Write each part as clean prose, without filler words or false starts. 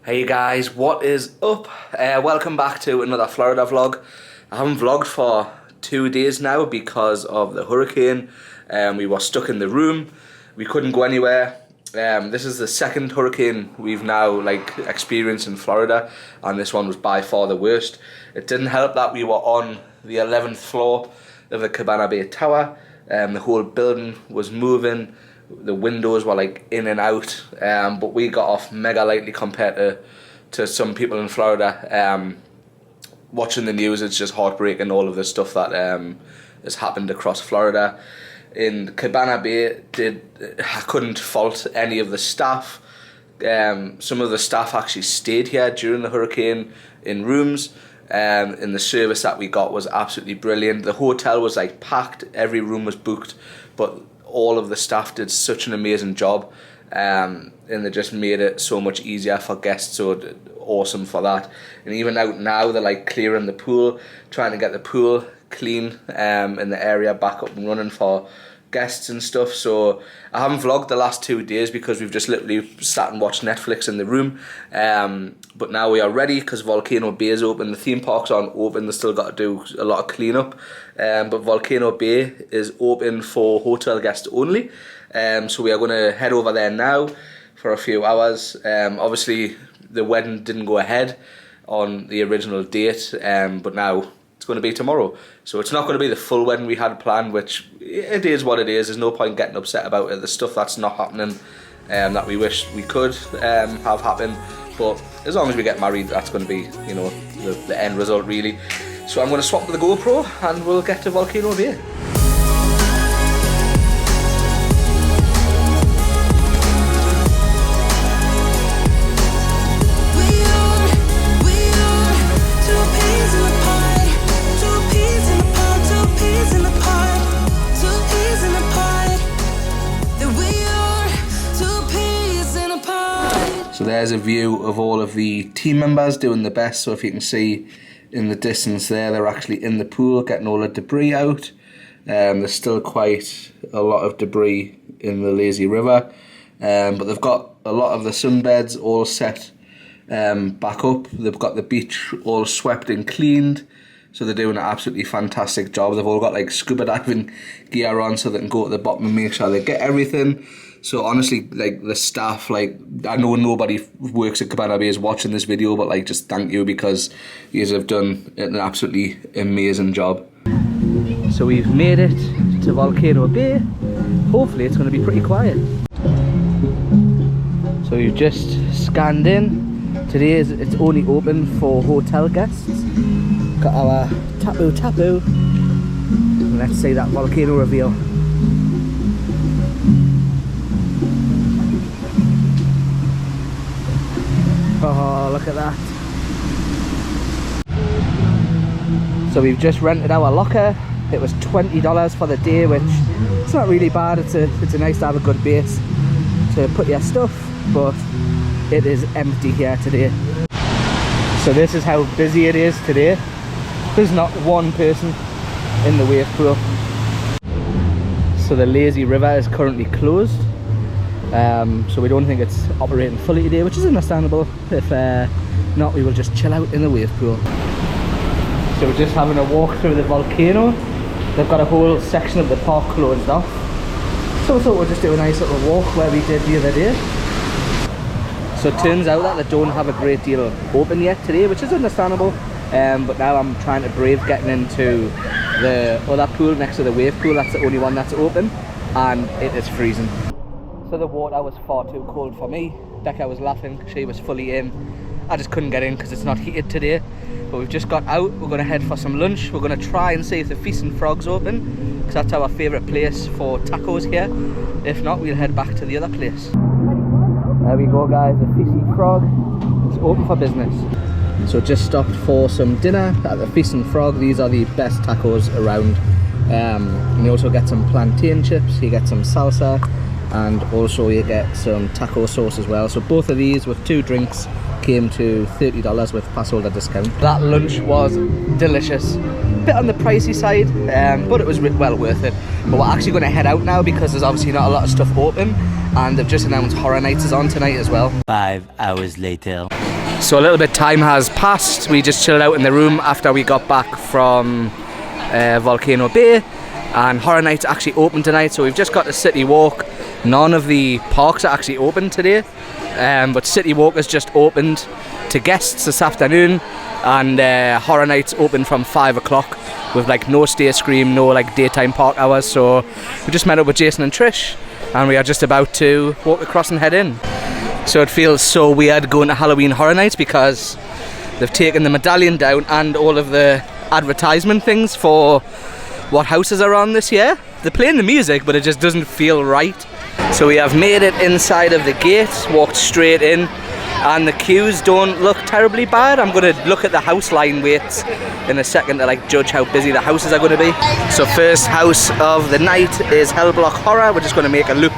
Hey guys, what is up? Welcome back to another Florida vlog. I haven't vlogged for 2 days now because of the hurricane. We were stuck in the room. We couldn't go anywhere. This is the second hurricane we've now experienced in Florida, and this one was by far the worst. It didn't help that we were on the 11th floor of the Volcano Bay tower. The whole building was moving. The windows were in and out, but we got off mega lightly compared to some people in Florida. Watching the news, it's just heartbreaking, all of the stuff that has happened across Florida. In Volcano Bay, I couldn't fault any of the staff. Some of the staff actually stayed here during the hurricane in rooms, and the service that we got was absolutely brilliant. The hotel was packed, every room was booked, but all of the staff did such an amazing job, and they just made it so much easier for guests, so awesome for that. And even out now, they're clearing the pool, trying to get the pool clean in the area back up and running for guests and stuff. So I haven't vlogged the last 2 days because we've just literally sat and watched Netflix in the room, but now we are ready because Volcano Bay is open. The theme parks aren't open, they still got to do a lot of cleanup, but Volcano Bay is open for hotel guests only, so we are going to head over there now for a few hours. Obviously the wedding didn't go ahead on the original date, but now it's going to be tomorrow, so it's not going to be the full wedding we had planned, which it is what it is. There's no point getting upset about it. The stuff that's not happening, that we wish we could have happen, but as long as we get married, that's going to be, the end result really. So I'm going to swap the GoPro and we'll get to Volcano Bay. So there's a view of all of the team members doing the best. So if you can see in the distance there, they're actually in the pool getting all the debris out. There's still quite a lot of debris in the lazy river, but they've got a lot of the sunbeds all set back up. They've got the beach all swept and cleaned, so they're doing an absolutely fantastic job. They've all got scuba diving gear on so they can go to the bottom and make sure they get everything. So honestly, the staff, I know nobody who works at Volcano Bay is watching this video, but just thank you, because you have done an absolutely amazing job. So we've made it to Volcano Bay. Hopefully it's going to be pretty quiet. So we've just scanned in. Today it's only open for hotel guests. Got our tapu. Let's see that volcano reveal. Oh, look at that. So we've just rented our locker. It was $20 for the day, which it's not really bad. It's a nice to have a good base to put your stuff, but it is empty here today. So this is how busy it is today. There's not one person in the wave pool. So the lazy river is currently closed. So we don't think it's operating fully today, which is understandable. If not, we will just chill out in the wave pool. So we're just having a walk through the volcano. They've got a whole section of the park closed off, so we thought we'd just do a nice little walk where we did the other day. So it turns out that they don't have a great deal open yet today, which is understandable, but now I'm trying to brave getting into the other pool next to the wave pool. That's the only one that's open, and it is freezing. So the water was far too cold for me. Becca was laughing, she was fully in. I just couldn't get in because it's not heated today. But we've just got out, we're going to head for some lunch. We're going to try and see if the Feast and Frog's open, because that's our favourite place for tacos here. If not, we'll head back to the other place. There we go guys, the Feast and Frog is open for business. So just stopped for some dinner at the Feast and Frog. These are the best tacos around. And you also get some plantain chips, you get some salsa, and also you get some taco sauce as well. So both of these with 2 drinks came to $30 with pass holder discount. That lunch was delicious. Bit on the pricey side, but it was well worth it. But we're actually going to head out now because there's obviously not a lot of stuff open, and they've just announced Horror Nights is on tonight as well. 5 hours later. So a little bit time has passed. We just chilled out in the room after we got back from Volcano Bay, and Horror Nights actually open tonight, so we've just got the City Walk. None of the parks are actually open today, but City Walk has just opened to guests this afternoon, and Horror Nights open from 5 o'clock with like no stay scream, no like daytime park hours. So we just met up with Jason and Trish, and we are just about to walk across and head in. So it feels so weird going to Halloween Horror Nights because they've taken the medallion down and all of the advertisement things for what houses are on this year. They're playing the music, but it just doesn't feel right. So we have made it inside of the gate, walked straight in, and the queues don't look terribly bad. I'm going to look at the house line waits in a second to like judge how busy the houses are going to be. So first house of the night is Hellblock Horror. We're just going to make a loop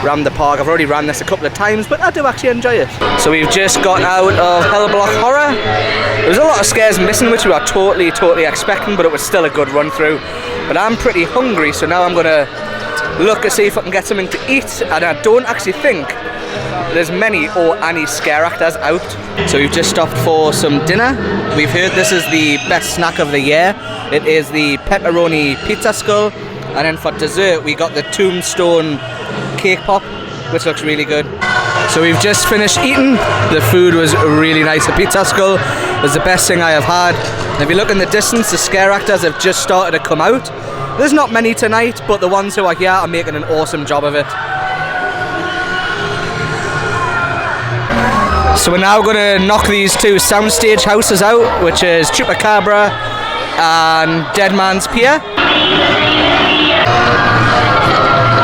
around the park. I've already ran this a couple of times, but I do actually enjoy it. So we've just got out of Hellblock Horror. There was a lot of scares missing, which we were totally expecting, but it was still a good run through. But I'm pretty hungry, so now I'm going to look to see if I can get something to eat, and I don't actually think there's many or any scare actors out. So we've just stopped for some dinner. We've heard this is the best snack of the year. It is the pepperoni pizza skull, and then for dessert we got the tombstone cake pop, which looks really good. So we've just finished eating. The food was really nice. The pizza skull was the best thing I have had. And if you look in the distance, the scare actors have just started to come out. There's not many tonight, but the ones who are here are making an awesome job of it. So we're now going to knock these two soundstage houses out, which is Chupacabra and Dead Man's Pier.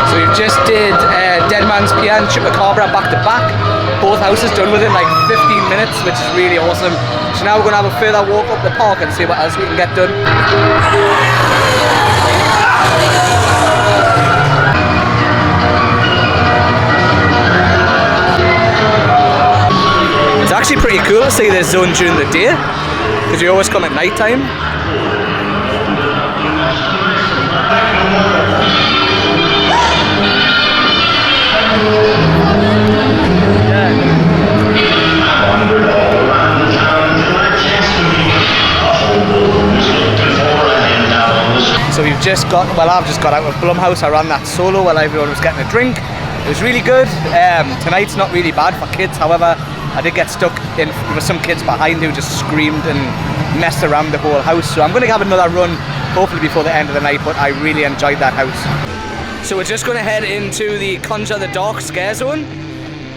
So we've just did Dead Man's Pier and Chupacabra back to back. Both houses done within like 15 minutes, which is really awesome. So now we're going to have a further walk up the park and see what else we can get done. It's actually pretty cool to see this zone during the day, because you always come at night time. So we've just got, well, I've just got out of Blumhouse. I ran that solo while everyone was getting a drink. It was really good. Tonight's not really bad for kids, however, I did get stuck in with some kids behind who just screamed and messed around the whole house. So I'm going to have another run, hopefully before the end of the night, but I really enjoyed that house. So we're just going to head into the Conjure the Dark scare zone.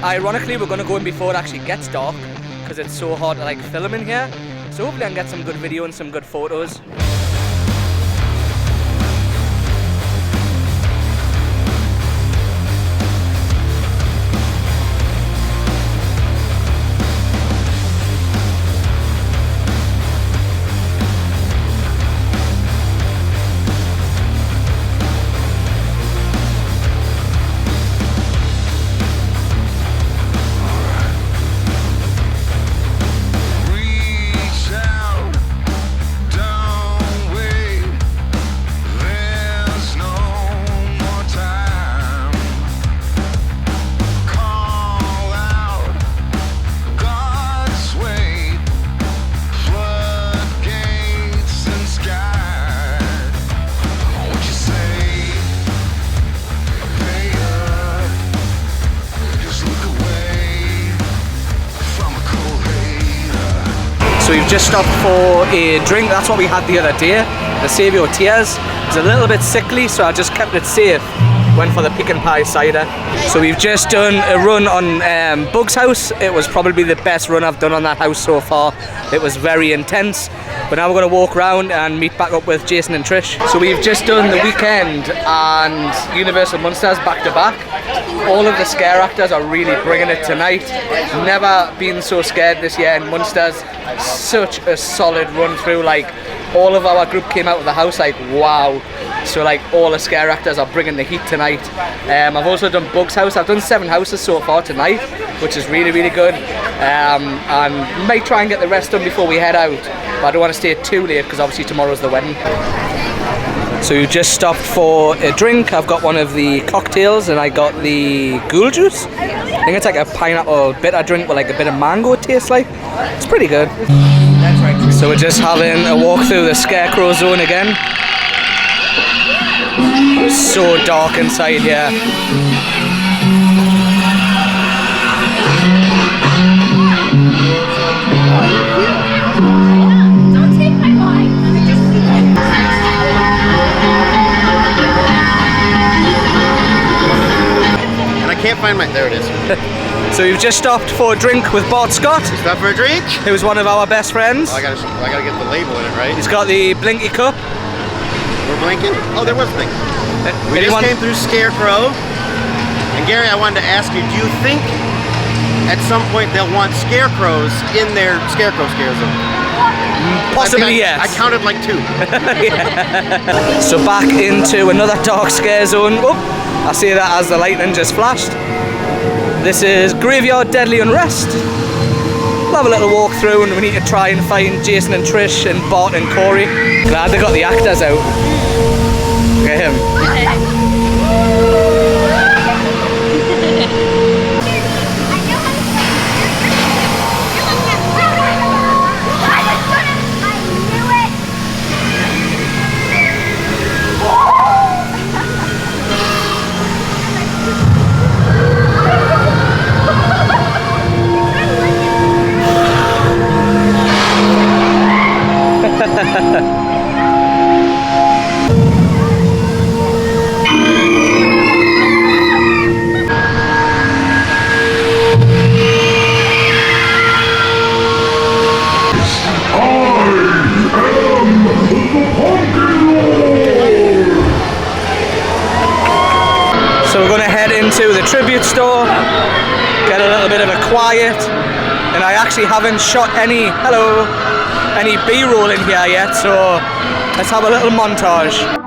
Ironically, we're going to go in before it actually gets dark, because it's so hard to like film in here. So hopefully I can get some good video and some good photos. So we've just stopped for a drink. That's what we had the other day, the Saviour Tears. It's a little bit sickly, so I just kept it safe. Went for the Pecan Pie cider. So we've just done a run on Bug's house. It was probably the best run I've done on that house so far. It was very intense. But now we're going to walk around and meet back up with Jason and Trish. So we've just done The Weekend and Universal Monsters back to back. All of the scare actors are really bringing it tonight. Never been so scared this year in Monsters. Such a solid run through. Like, all of our group came out of the house like, wow, So like all the scare actors are bringing the heat tonight. I've also done Bug's house. I've done 7 houses so far tonight, which is really, really good. And might try and get the rest done before we head out, but I don't want to stay too late because obviously tomorrow's the wedding. So you just stopped for a drink. I've got one of the cocktails and I got the ghoul juice. I think it's like a pineapple bitter drink with like a bit of mango it tastes like. It's pretty good. So we're just having a walk through the scarecrow zone again. So dark inside here. Can't find my, there it is. So we've just stopped for a drink with Bart Scott. Stop for a drink? Who's one of our best friends. Oh, I gotta get the label in it, right? He's got the Blinky cup. We're blinking? Oh, there was a thing. We just came through Scarecrow. And Gary, I wanted to ask you, do you think at some point they'll want scarecrows in their Scarecrow scare zone? Possibly, yes. I counted like 2. So back into another dark scare zone. Oh, I see that as the lightning just flashed. This is Graveyard Deadly Unrest. We'll have a little walk through and we need to try and find Jason and Trish and Bart and Corey. Glad they got the actors out. Look at him. So we're going to head into the tribute store, get a little bit of a quiet, and I actually haven't shot any B-roll in here yet, so let's have a little montage.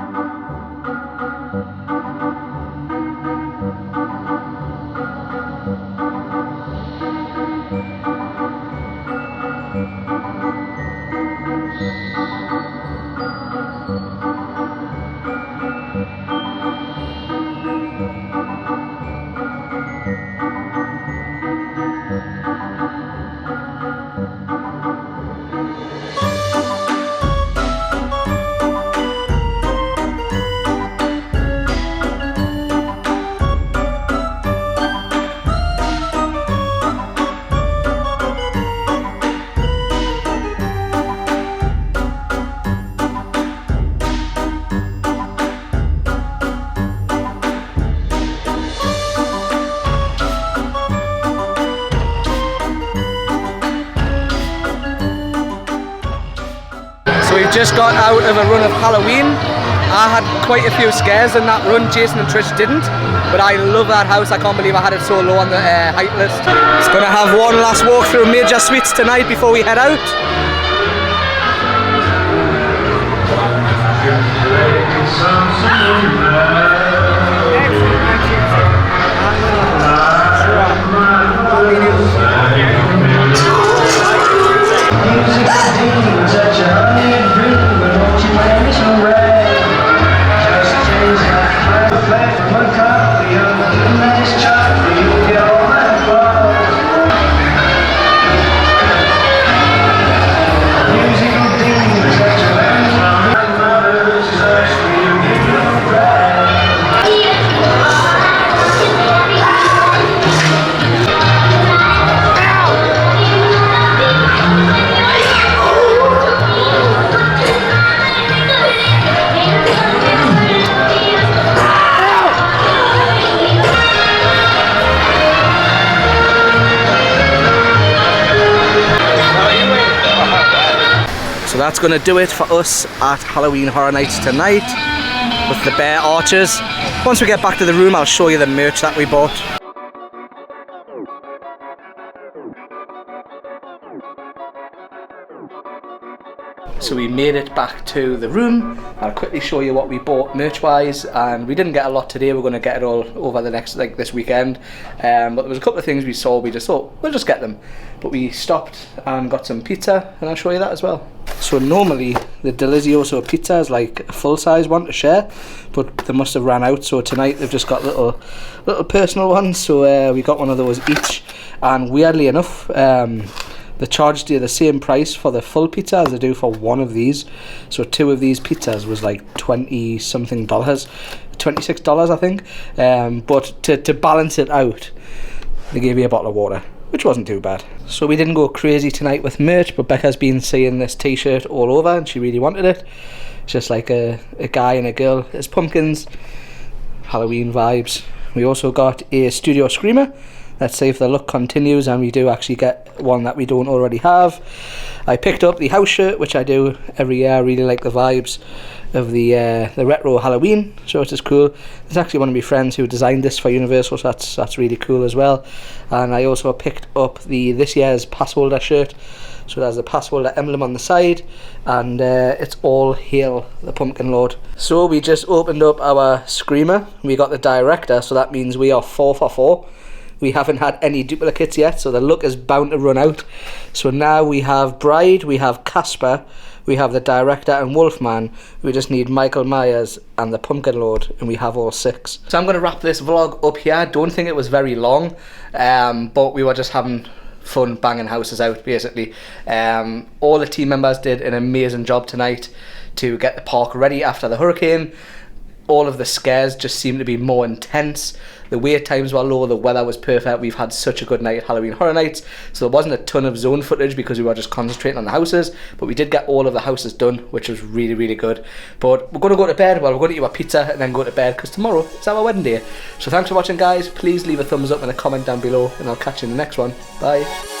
We've just got out of a run of Halloween. I had quite a few scares in that run. Jason and Trish didn't, but I love that house. I can't believe I had it so low on the height list. It's going to have one last walk through Major Suites tonight before we head out. That's going to do it for us at Halloween Horror Nights tonight with the Bear Archers. Once we get back to the room, I'll show you the merch that we bought. So we made it back to the room. I'll quickly show you what we bought merch-wise, and we didn't get a lot today. We're going to get it all over the next, like this weekend. But there was a couple of things we saw. We just thought we'll just get them. But we stopped and got some pizza, and I'll show you that as well. So normally the Delizioso pizza is like a full-size one to share, but they must have ran out. So tonight they've just got little personal ones. So we got one of those each, and weirdly enough, they charged you the same price for the full pizza as they do for one of these. So 2 of these pizzas was like $20 something, $26 I think. But to balance it out, they gave you a bottle of water, which wasn't too bad. So we didn't go crazy tonight with merch, but Becca's been seeing this t-shirt all over and she really wanted it. It's just like a guy and a girl. It's pumpkins, Halloween vibes. We also got a studio screamer. Let's see if the look continues and we do actually get one that we don't already have. I picked up the house shirt, which I do every year. I really like the vibes of the retro Halloween, so it is cool. There's actually one of my friends who designed this for Universal, so that's really cool as well. And I also picked up this year's pass holder shirt. So there's a pass holder emblem on the side, and it's all Hail the Pumpkin Lord. So we just opened up our Screamer. We got the director, so that means we are 4 for 4. We haven't had any duplicates yet, so the look is bound to run out. So now we have Bride, we have Casper, we have the director and Wolfman. We just need Michael Myers and the Pumpkin Lord, and we have all 6. So I'm going to wrap this vlog up here. I don't think it was very long, but we were just having fun banging houses out, basically. All the team members did an amazing job tonight to get the park ready after the hurricane. All of the scares just seemed to be more intense. The wait times were low, the weather was perfect. We've had such a good night at Halloween Horror Nights, so there wasn't a ton of zone footage because we were just concentrating on the houses, but we did get all of the houses done, which was really, really good. But we're going to go to bed. Well, we're going to eat our pizza and then go to bed because tomorrow is our wedding day. So thanks for watching, guys. Please leave a thumbs up and a comment down below, and I'll catch you in the next one. Bye.